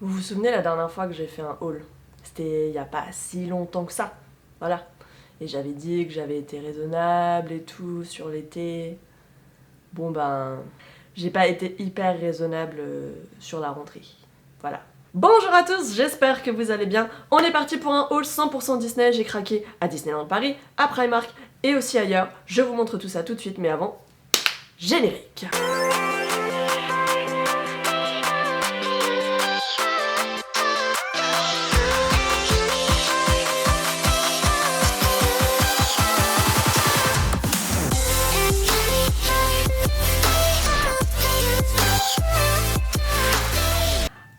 Vous vous souvenez la dernière fois que j'ai fait un haul? C'était il y a pas si longtemps que ça, voilà. Et j'avais dit que j'avais été raisonnable et tout sur l'été. Bon ben, j'ai pas été hyper raisonnable sur la rentrée, voilà. Bonjour à tous, j'espère que vous allez bien. On est parti pour un haul 100% Disney, j'ai craqué à Disneyland Paris, à Primark et aussi ailleurs. Je vous montre tout ça tout de suite, mais avant, générique.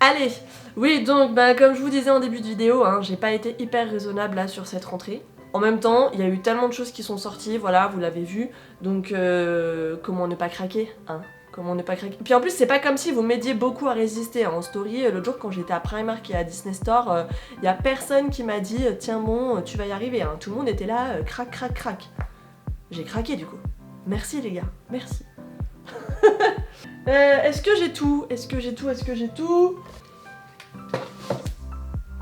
Allez, oui donc comme je vous disais en début de vidéo, hein, j'ai pas été hyper raisonnable là sur cette rentrée. En même temps, il y a eu tellement de choses qui sont sorties, voilà, vous l'avez vu, donc comment ne pas craquer, hein? Comment ne pas craquer. Puis en plus, c'est pas comme si vous m'aidiez beaucoup à résister, hein. En story, l'autre jour quand j'étais à Primark et à Disney Store, y a personne qui m'a dit tiens bon, tu vas y arriver, hein. Tout le monde était là, crac crac crac. J'ai craqué du coup. Merci les gars, merci. Est-ce que j'ai tout? Est-ce que j'ai tout? Est-ce que j'ai tout?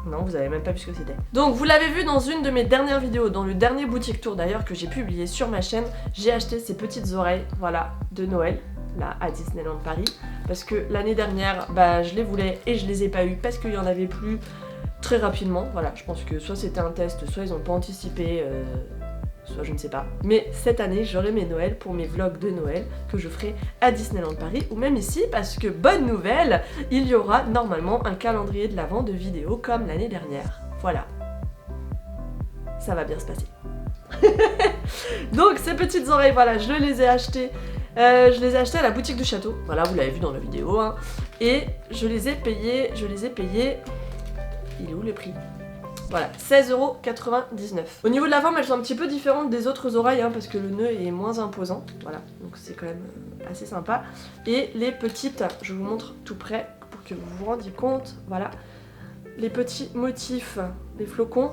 Non, vous avez même pas vu ce que c'était. Donc vous l'avez vu dans une de mes dernières vidéos, dans le dernier boutique tour d'ailleurs que j'ai publié sur ma chaîne, j'ai acheté ces petites oreilles, voilà, de Noël, là à Disneyland Paris, parce que l'année dernière, je les voulais et je les ai pas eu parce qu'il y en avait plus très rapidement, voilà, je pense que soit c'était un test, soit ils ont pas anticipé, soit je ne sais pas. Mais cette année, j'aurai mes Noëls pour mes vlogs de Noël que je ferai à Disneyland Paris ou même ici parce que, bonne nouvelle, il y aura normalement un calendrier de l'Avent de vidéos comme l'année dernière. Voilà. Ça va bien se passer. Donc ces petites oreilles, voilà, je les ai achetées. Je les ai achetées à la boutique du château. Voilà, vous l'avez vu dans la vidéo. Hein. Et je les ai payées. Il est où le prix ? Voilà, 16,99€. Au niveau de la forme, elles sont un petit peu différentes des autres oreilles, hein, parce que le nœud est moins imposant. Voilà, donc c'est quand même assez sympa. Et les petites, je vous montre tout près pour que vous vous rendiez compte. Voilà, les petits motifs, les flocons,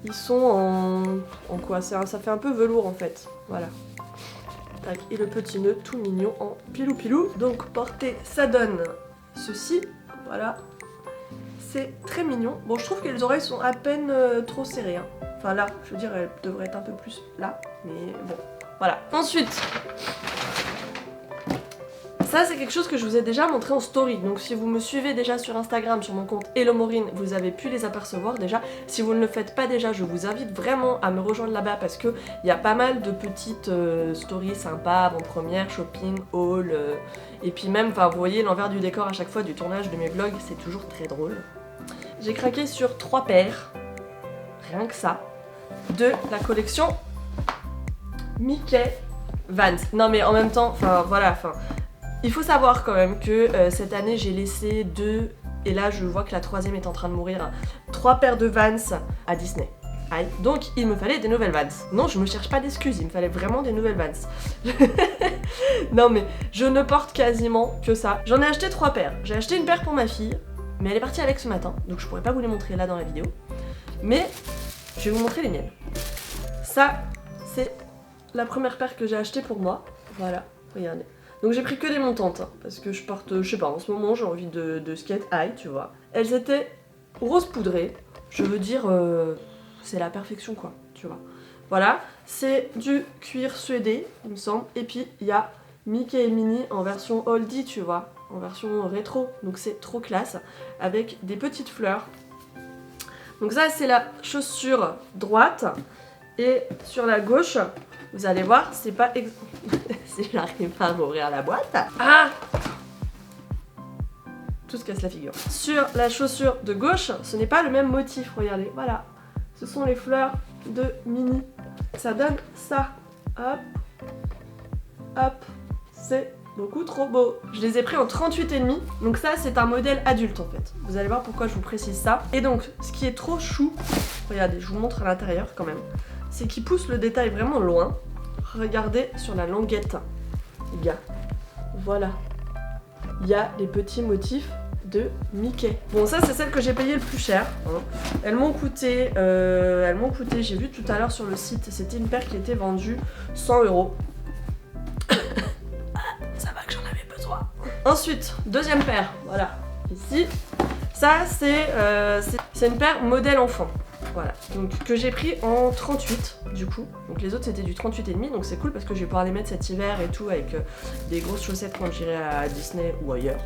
ils sont en quoi? Ça fait un peu velours en fait. Voilà. Tac. Et le petit nœud tout mignon en pilou pilou. Donc porté, ça donne ceci. Voilà. C'est très mignon. Bon, je trouve que les oreilles sont à peine trop serrées. Hein. Enfin là, je veux dire, elles devraient être un peu plus là. Mais bon, voilà. Ensuite, ça c'est quelque chose que je vous ai déjà montré en story. Donc si vous me suivez déjà sur Instagram, sur mon compte Hello Maureen, vous avez pu les apercevoir déjà. Si vous ne le faites pas déjà, je vous invite vraiment à me rejoindre là-bas parce qu'il y a pas mal de petites stories sympas, avant-première, shopping, haul. Et puis même, vous voyez l'envers du décor à chaque fois du tournage de mes vlogs, c'est toujours très drôle. J'ai craqué sur 3 paires, rien que ça, de la collection Mickey Vans. Non mais en même temps, voilà, il faut savoir quand même que cette année j'ai laissé 2, et là je vois que la 3e est en train de mourir, 3 paires de Vans à Disney. Aïe. Donc il me fallait des nouvelles Vans. Non, je me cherche pas d'excuses, il me fallait vraiment des nouvelles Vans. Non mais je ne porte quasiment que ça. J'en ai acheté 3 paires. J'ai acheté une paire pour ma fille, mais elle est partie avec ce matin, donc je pourrais pas vous les montrer là dans la vidéo. Mais je vais vous montrer les miennes. Ça, c'est la première paire que j'ai achetée pour moi. Voilà, regardez. Donc j'ai pris que des montantes, hein, parce que je porte, je sais pas, en ce moment j'ai envie de skate high, tu vois. Elles étaient rose poudrées, je veux dire, c'est la perfection quoi, tu vois. Voilà, c'est du cuir suédé, il me semble, et puis il y a Mickey et Minnie en version oldie, tu vois, en version rétro, donc c'est trop classe, avec des petites fleurs. Donc ça c'est la chaussure droite, et sur la gauche, vous allez voir, c'est pas... si j'arrive pas à m'ouvrir la boîte... Ah! Tout se casse la figure. Sur la chaussure de gauche, ce n'est pas le même motif, regardez, voilà. Ce sont les fleurs de Minnie. Ça donne ça. Hop. Hop. C'est beaucoup trop beau. Je les ai pris en 38,5. Donc ça, c'est un modèle adulte en fait. Vous allez voir pourquoi je vous précise ça. Et donc, ce qui est trop chou, regardez, je vous montre à l'intérieur quand même, c'est qu'il pousse le détail vraiment loin. Regardez sur la languette, les gars. Voilà. Il y a les petits motifs de Mickey. Bon, ça c'est celle que j'ai payé le plus cher. Hein. Elles m'ont coûté, j'ai vu tout à l'heure sur le site, c'était une paire qui était vendue 100€. Ça va que j'en avais besoin. Ensuite, deuxième paire, voilà, ici. ça c'est une paire modèle enfant. Voilà, donc que j'ai pris en 38 du coup. Donc les autres c'était du 38,5, donc c'est cool parce que je vais pouvoir les mettre cet hiver et tout avec des grosses chaussettes quand j'irai à Disney ou ailleurs.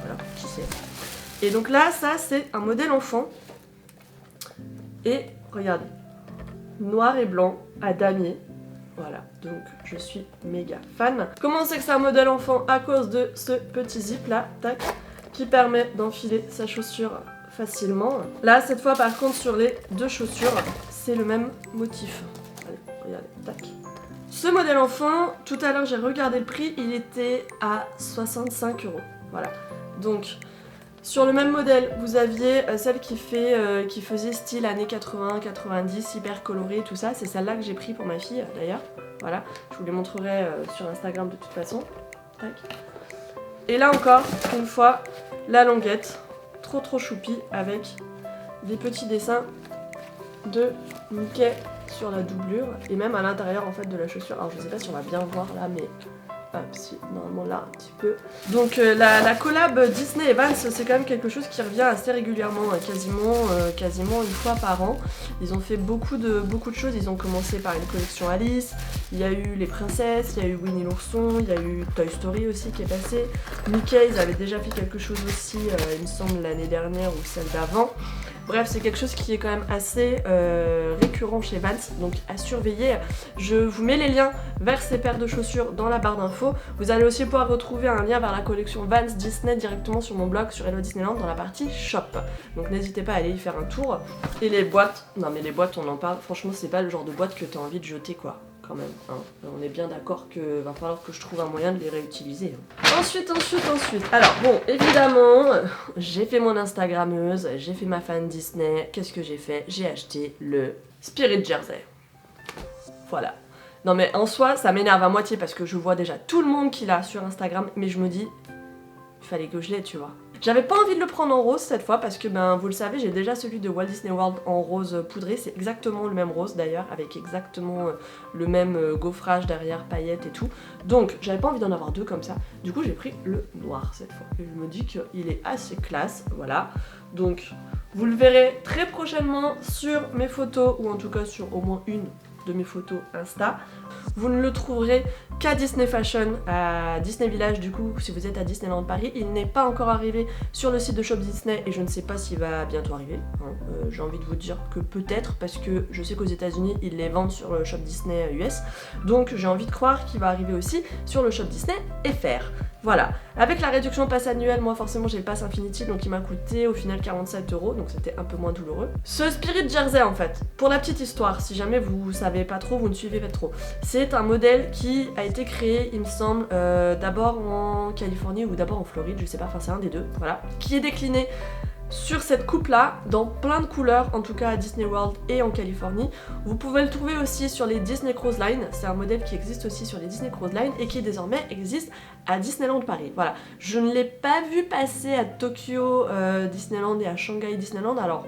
Voilà, qui sait. Et donc là, ça c'est un modèle enfant. Et regardez, noir et blanc à damier. Voilà, donc je suis méga fan. Comment c'est que c'est un modèle enfant? À cause de ce petit zip là, tac, qui permet d'enfiler sa chaussure facilement. Là, cette fois par contre, sur les deux chaussures, c'est le même motif. Allez, regardez, tac. Ce modèle enfant, tout à l'heure j'ai regardé le prix, il était à 65 €. Voilà, donc sur le même modèle, vous aviez celle qui faisait style années 80, 90, hyper colorée, tout ça. C'est celle-là que j'ai pris pour ma fille d'ailleurs. Voilà, je vous les montrerai sur Instagram de toute façon. Tac. Et là encore, une fois, la languette, trop choupi, avec des petits dessins de Mickey sur la doublure et même à l'intérieur en fait de la chaussure. Alors je sais pas si on va bien voir là, mais hop, si, normalement là un petit peu. Donc la collab Disney et Vans, c'est quand même quelque chose qui revient assez régulièrement, quasiment une fois par an. Ils ont fait beaucoup de choses. Ils ont commencé par une collection Alice, il y a eu les princesses, il y a eu Winnie l'ourson, il y a eu Toy Story aussi qui est passé. Mickey, ils avaient déjà fait quelque chose aussi, il me semble l'année dernière ou celle d'avant. Bref, c'est quelque chose qui est quand même assez récurrent chez Vans, donc à surveiller. Je vous mets les liens vers ces paires de chaussures dans la barre d'infos. Vous allez aussi pouvoir retrouver un lien vers la collection Vans Disney directement sur mon blog sur Hello Disneyland dans la partie shop. Donc n'hésitez pas à aller y faire un tour. Et les boîtes, non mais les boîtes on en parle, franchement c'est pas le genre de boîte que t'as envie de jeter quoi. Quand même, hein. On est bien d'accord que va falloir que je trouve un moyen de les réutiliser. Ensuite. Alors bon, évidemment, j'ai fait mon Instagrammeuse, j'ai fait ma fan Disney. Qu'est-ce que j'ai fait? J'ai acheté le Spirit Jersey. Voilà. Non mais en soi, ça m'énerve à moitié parce que je vois déjà tout le monde qui l'a sur Instagram, mais je me dis, il fallait que je l'aie, tu vois. J'avais pas envie de le prendre en rose cette fois parce que ben vous le savez, j'ai déjà celui de Walt Disney World en rose poudré, c'est exactement le même rose d'ailleurs, avec exactement le même gaufrage derrière, paillettes et tout. Donc j'avais pas envie d'en avoir deux comme ça, du coup j'ai pris le noir cette fois. Et je me dis qu'il est assez classe, voilà. Donc vous le verrez très prochainement sur mes photos, ou en tout cas sur au moins une de mes photos Insta. Vous ne le trouverez qu'à Disney Fashion, à Disney Village du coup, si vous êtes à Disneyland Paris. Il n'est pas encore arrivé sur le site de Shop Disney et je ne sais pas s'il va bientôt arriver. Hein. J'ai envie de vous dire que peut-être, parce que je sais qu'aux États-Unis ils les vendent sur le Shop Disney US. Donc j'ai envie de croire qu'il va arriver aussi sur le Shop Disney FR. Voilà, avec la réduction pass annuelle, moi forcément j'ai le pass Infinity, donc il m'a coûté au final 47 €, donc c'était un peu moins douloureux. Ce Spirit Jersey en fait, pour la petite histoire, si jamais vous savez pas trop, vous ne suivez pas trop, c'est un modèle qui a été créé, il me semble, d'abord en Californie ou d'abord en Floride, je sais pas, enfin c'est un des deux, voilà, qui est décliné sur cette coupe là, dans plein de couleurs, en tout cas à Disney World et en Californie. Vous pouvez le trouver aussi sur les Disney Cruise Line, c'est un modèle qui existe aussi sur les Disney Cruise Line et qui désormais existe à Disneyland Paris. Voilà, je ne l'ai pas vu passer à Tokyo Disneyland et à Shanghai Disneyland, alors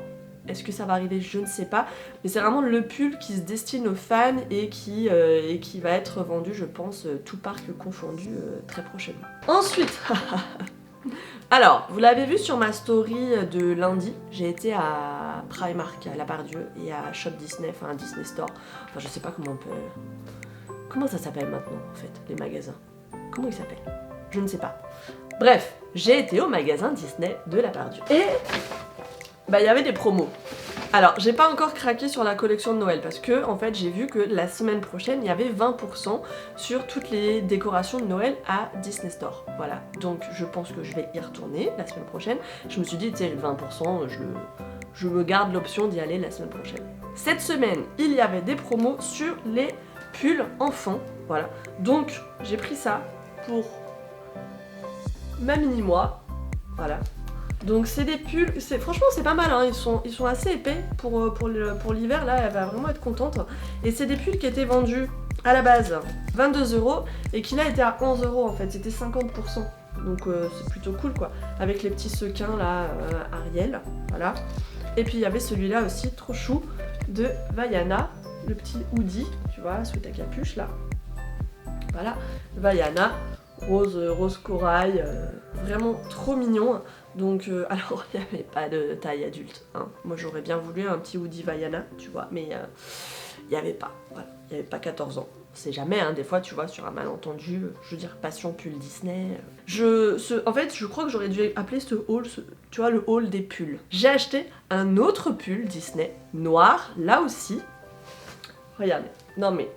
est-ce que ça va arriver? Je ne sais pas, mais c'est vraiment le pull qui se destine aux fans et qui va être vendu, je pense, tout parc confondu très prochainement. Ensuite alors, vous l'avez vu sur ma story de lundi, j'ai été à Primark, à La Part-Dieu, et à Shop Disney, enfin Disney Store. Enfin, je sais pas comment on peut... Comment ça s'appelle maintenant, en fait, les magasins? Comment ils s'appellent? Je ne sais pas. Bref, j'ai été au magasin Disney de La Part-Dieu. Et... bah, il y avait des promos. Alors, j'ai pas encore craqué sur la collection de Noël parce que, en fait, j'ai vu que la semaine prochaine, il y avait 20% sur toutes les décorations de Noël à Disney Store. Voilà, donc je pense que je vais y retourner la semaine prochaine. Je me suis dit, tu sais, 20%, je me garde l'option d'y aller la semaine prochaine. Cette semaine, il y avait des promos sur les pulls enfants. Voilà, donc j'ai pris ça pour ma mini-moi. Voilà. Donc c'est des pulls, franchement c'est pas mal, hein. Ils sont assez épais pour l'hiver, là elle va vraiment être contente. Et c'est des pulls qui étaient vendus à la base 22 € et qui là étaient à 11 € en fait, c'était 50%. Donc c'est plutôt cool quoi, avec les petits sequins là, Ariel, voilà. Et puis il y avait celui-là aussi, trop chou, de Vaiana, le petit hoodie, tu vois, sous ta capuche là. Voilà, Vaiana, rose corail, vraiment trop mignon. Donc, alors, il n'y avait pas de taille adulte. Hein. Moi, j'aurais bien voulu un petit Woody Vaiana, tu vois, mais il n'y avait pas. Voilà, il n'y avait pas 14 ans. C'est jamais, hein, des fois, tu vois, sur un malentendu, je veux dire, passion pull Disney. En fait, je crois que j'aurais dû appeler ce haul, tu vois, le haul des pulls. J'ai acheté un autre pull Disney, noir, là aussi. Regardez, non mais,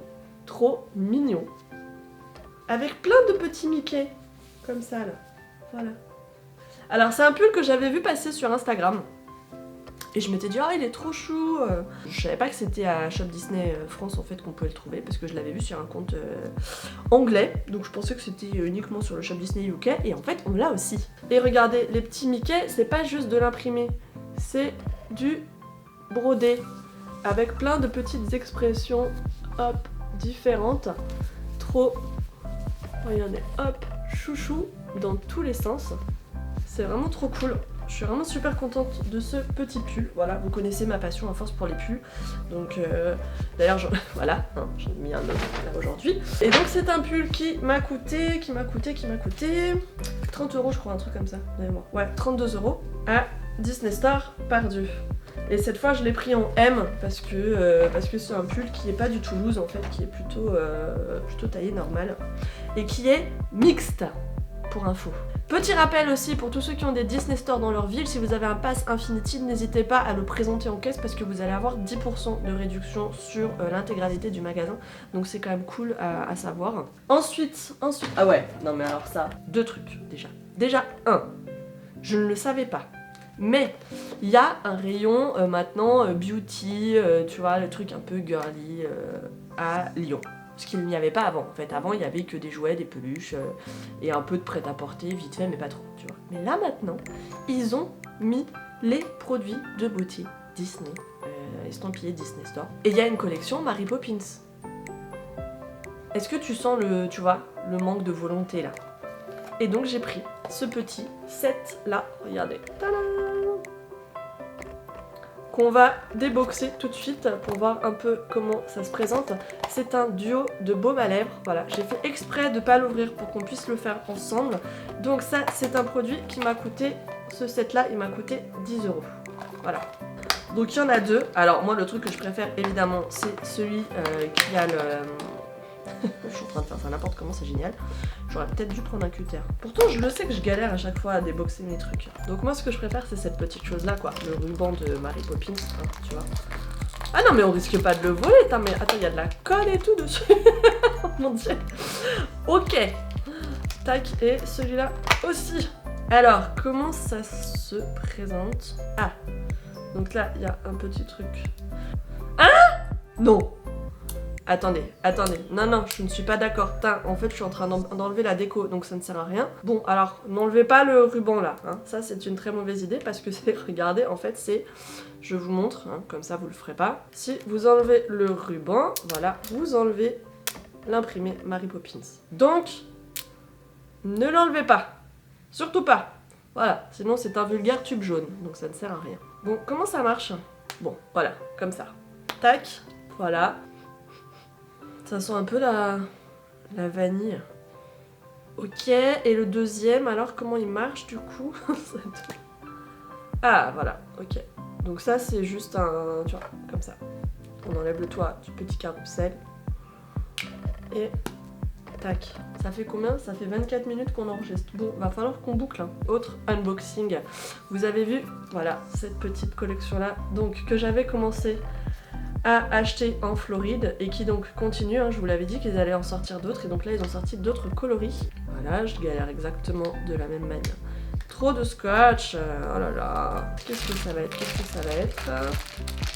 trop mignon. Avec plein de petits Mickey, comme ça, là. Voilà. Alors c'est un pull que j'avais vu passer sur Instagram et je m'étais dit il est trop chou. Je savais pas que c'était à Shop Disney France en fait qu'on pouvait le trouver parce que je l'avais vu sur un compte anglais, donc je pensais que c'était uniquement sur le Shop Disney UK et en fait on l'a aussi. Et regardez, les petits Mickey, c'est pas juste de l'imprimé, c'est du brodé avec plein de petites expressions hop différentes. Trop, regardez, hop, chouchou dans tous les sens. C'est vraiment trop cool. Je suis vraiment super contente de ce petit pull. Voilà, vous connaissez ma passion à force pour les pulls. Donc, d'ailleurs, voilà, hein, j'en ai mis un autre là aujourd'hui. Et donc, c'est un pull qui m'a coûté 30 € je crois, un truc comme ça. Ouais, 32 € à Disney Store Pardieu. Et cette fois, je l'ai pris en M parce que c'est un pull qui est pas du tout loose en fait, qui est plutôt taillé normal et qui est mixte. Pour info. Petit rappel aussi pour tous ceux qui ont des Disney Store dans leur ville, si vous avez un pass Infinity, n'hésitez pas à le présenter en caisse parce que vous allez avoir 10% de réduction sur l'intégralité du magasin. Donc c'est quand même cool à savoir. Ensuite, ah ouais, non mais alors ça, deux trucs déjà. Déjà, je ne le savais pas. Mais il y a un rayon maintenant beauty, tu vois, le truc un peu girly à Lyon. Ce qu'il n'y avait pas avant. En fait, avant, il y avait que des jouets, des peluches et un peu de prêt-à-porter, vite fait, mais pas trop, tu vois. Mais là, maintenant, ils ont mis les produits de beauté Disney, estampillés Disney Store. Et il y a une collection Mary Poppins. Est-ce que tu sens tu vois, le manque de volonté, là? Et donc, j'ai pris ce petit set-là. Regardez. Tadam! Qu'on va déboxer tout de suite pour voir un peu comment ça se présente. C'est un duo de baume à lèvres. Voilà, j'ai fait exprès de pas l'ouvrir pour qu'on puisse le faire ensemble. Donc ça, c'est un produit qui m'a coûté, ce set-là, il m'a coûté 10 €. Voilà. Donc il y en a deux. Alors moi, le truc que je préfère, évidemment, c'est celui qui a le... je suis en train de faire ça n'importe comment, c'est génial. J'aurais peut-être dû prendre un cutter. Pourtant, je le sais que je galère à chaque fois à déboxer mes trucs. Donc moi, ce que je préfère, c'est cette petite chose-là, quoi. Le ruban de Mary Poppins, hein, tu vois. Ah non, mais on risque pas de le voler, mais attends, il y a de la colle et tout dessus. Oh mon dieu. Ok. Tac, et celui-là aussi. Alors, comment ça se présente? Ah. Donc là, il y a un petit truc. Ah non. Attendez, non, je ne suis pas d'accord. En fait, je suis en train d'enlever la déco, donc ça ne sert à rien. Bon, alors, n'enlevez pas le ruban là. Hein. Ça, c'est une très mauvaise idée parce que c'est, regardez, en fait, c'est... Je vous montre, hein, comme ça, vous le ferez pas. Si vous enlevez le ruban, voilà, vous enlevez l'imprimé Mary Poppins. Donc, ne l'enlevez pas. Surtout pas. Voilà, sinon c'est un vulgaire tube jaune, donc ça ne sert à rien. Bon, comment ça marche? Bon, voilà, comme ça. Tac, voilà. Ça sent un peu la vanille. Ok, et le deuxième, alors comment il marche du coup? Ah, voilà, ok. Donc ça, c'est juste un... Tu vois, comme ça. On enlève le toit du petit carrousel. Et... Tac. Ça fait combien? Ça fait 24 minutes qu'on enregistre. Bon, va falloir qu'on boucle. Hein. Autre unboxing. Vous avez vu, voilà, cette petite collection-là. Donc, que j'avais commencé à acheter en Floride et qui donc continue, hein, je vous l'avais dit qu'ils allaient en sortir d'autres et donc là ils ont sorti d'autres coloris. Voilà, je galère exactement de la même manière. Trop de scotch, oh là là, qu'est-ce que ça va être,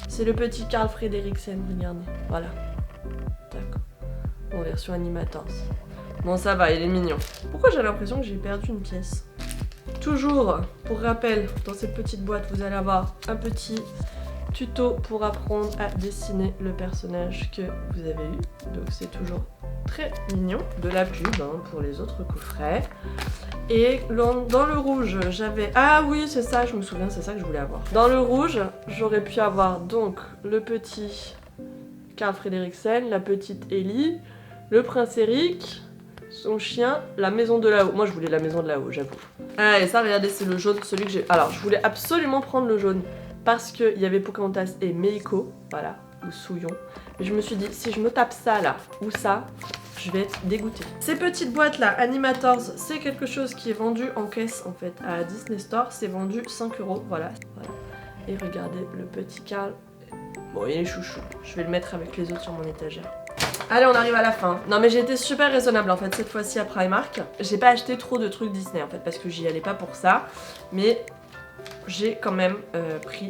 C'est le petit Carl Fredericksen, regardez, voilà. D'accord, en version animators. Bon ça va, il est mignon. Pourquoi j'ai l'impression que j'ai perdu une pièce? Toujours, pour rappel, dans cette petite boîte vous allez avoir un petit tuto pour apprendre à dessiner le personnage que vous avez eu. Donc c'est toujours très mignon. De la pub hein, pour les autres coffrets. Et dans le rouge, j'avais... Ah oui, c'est ça, je me souviens, c'est ça que je voulais avoir. Dans le rouge, j'aurais pu avoir donc le petit Carl Fredericksen, la petite Ellie, le prince Eric, Son chien, la maison de là-haut. Moi je voulais la maison de là-haut, j'avoue. Ah et ça regardez c'est le jaune, celui que j'ai... Alors je voulais absolument prendre le jaune parce qu'il y avait Pocahontas et Meiko, voilà, ou Souillon. Mais je me suis dit si je me tape ça là, ou ça, je vais être dégoûtée. Ces petites boîtes là, Animators, c'est quelque chose qui est vendu en caisse en fait à Disney Store. C'est vendu 5 €, voilà. Et regardez le petit Carl. Bon il est chouchou, je vais le mettre avec les autres sur mon étagère. Allez, on arrive à la fin. Non mais j'ai été super raisonnable en fait cette fois-ci à Primark. J'ai pas acheté trop de trucs Disney en fait parce que j'y allais pas pour ça. Mais j'ai quand même pris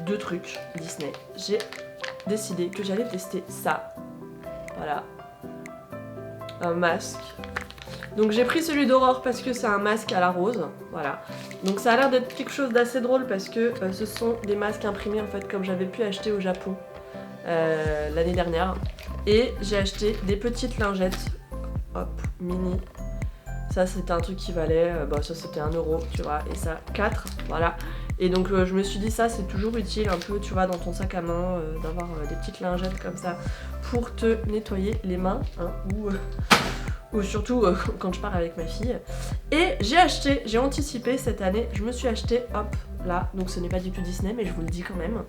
2 trucs Disney. J'ai décidé que j'allais tester ça. Voilà. Un masque. Donc j'ai pris celui d'Aurore parce que c'est un masque à la rose. Voilà. Donc ça a l'air d'être quelque chose d'assez drôle parce que ce sont des masques imprimés en fait comme j'avais pu acheter au Japon l'année dernière. Et j'ai acheté des petites lingettes, hop, mini. Ça c'était un truc qui valait, bah ça c'était 1 €, tu vois, et ça 4, voilà. Et donc je me suis dit ça c'est toujours utile un peu, tu vois, dans ton sac à main, d'avoir des petites lingettes comme ça pour te nettoyer les mains, hein, ou surtout quand je pars avec ma fille. Et j'ai anticipé cette année, je me suis acheté, hop, là, donc ce n'est pas du tout Disney mais je vous le dis quand même.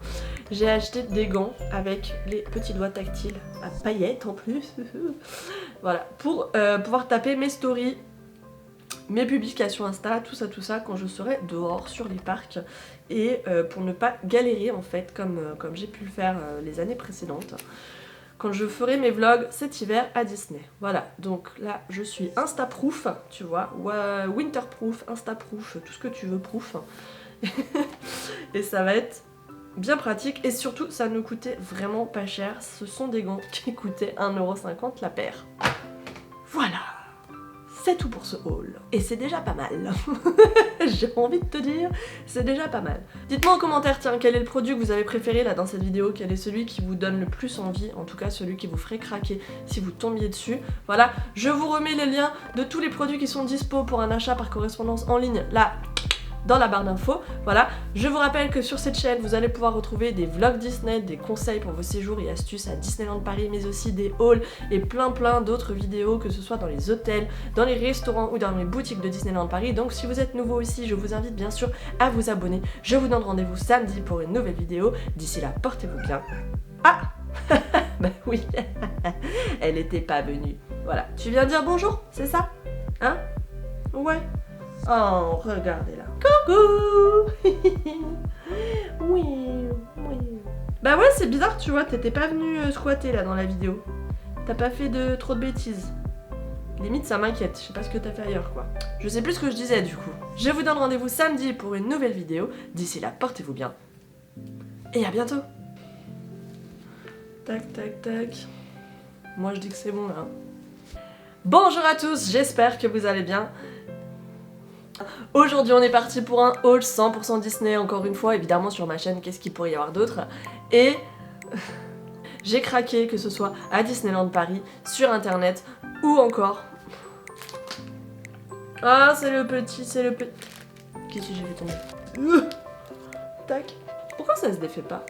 J'ai acheté des gants avec les petits doigts tactiles à paillettes en plus. Voilà, pour pouvoir taper mes stories, mes publications Insta, tout ça quand je serai dehors sur les parcs et pour ne pas galérer en fait comme j'ai pu le faire les années précédentes. Quand je ferai mes vlogs cet hiver à Disney. Voilà, donc là je suis Insta-proof, tu vois, winter-proof, Insta-proof, tout ce que tu veux proof. Et ça va être bien pratique et surtout ça ne coûtait vraiment pas cher. Ce sont des gants qui coûtaient 1,50 € la paire. Voilà, c'est tout pour ce haul. Et c'est déjà pas mal. J'ai envie de te dire, c'est déjà pas mal. Dites-moi en commentaire, tiens, quel est le produit que vous avez préféré là dans cette vidéo, quel est celui qui vous donne le plus envie, en tout cas celui qui vous ferait craquer si vous tombiez dessus. Voilà, je vous remets les liens de tous les produits qui sont dispo pour un achat par correspondance en ligne, là, dans la barre d'infos. Voilà, je vous rappelle que sur cette chaîne vous allez pouvoir retrouver des vlogs Disney, des conseils pour vos séjours et astuces à Disneyland Paris, mais aussi des hauls et plein d'autres vidéos, que ce soit dans les hôtels, dans les restaurants ou dans les boutiques de Disneyland Paris. Donc si vous êtes nouveau ici, je vous invite bien sûr à vous abonner. Je vous donne rendez-vous samedi pour une nouvelle vidéo. D'ici là, portez-vous bien. Ah bah oui, elle était pas venue. Voilà, tu viens dire bonjour, c'est ça? Hein? Ouais. Oh, regardez là. Coucou. Oui, oui. Bah ouais, c'est bizarre, tu vois, t'étais pas venu squatter là dans la vidéo. T'as pas fait trop de bêtises. Limite, ça m'inquiète, je sais pas ce que t'as fait ailleurs, quoi. Je sais plus ce que je disais, du coup. Je vous donne rendez-vous samedi pour une nouvelle vidéo. D'ici là, portez-vous bien. Et à bientôt. Tac, tac, tac. Moi, je dis que c'est bon, là. Bonjour à tous, j'espère que vous allez bien. Aujourd'hui on est parti pour un haul 100% Disney, encore une fois, évidemment sur ma chaîne, qu'est-ce qu'il pourrait y avoir d'autre. Et j'ai craqué, que ce soit à Disneyland Paris, sur internet, ou encore... Ah c'est le petit... Qu'est-ce que j'ai fait tomber? Tac. Pourquoi ça se défait pas?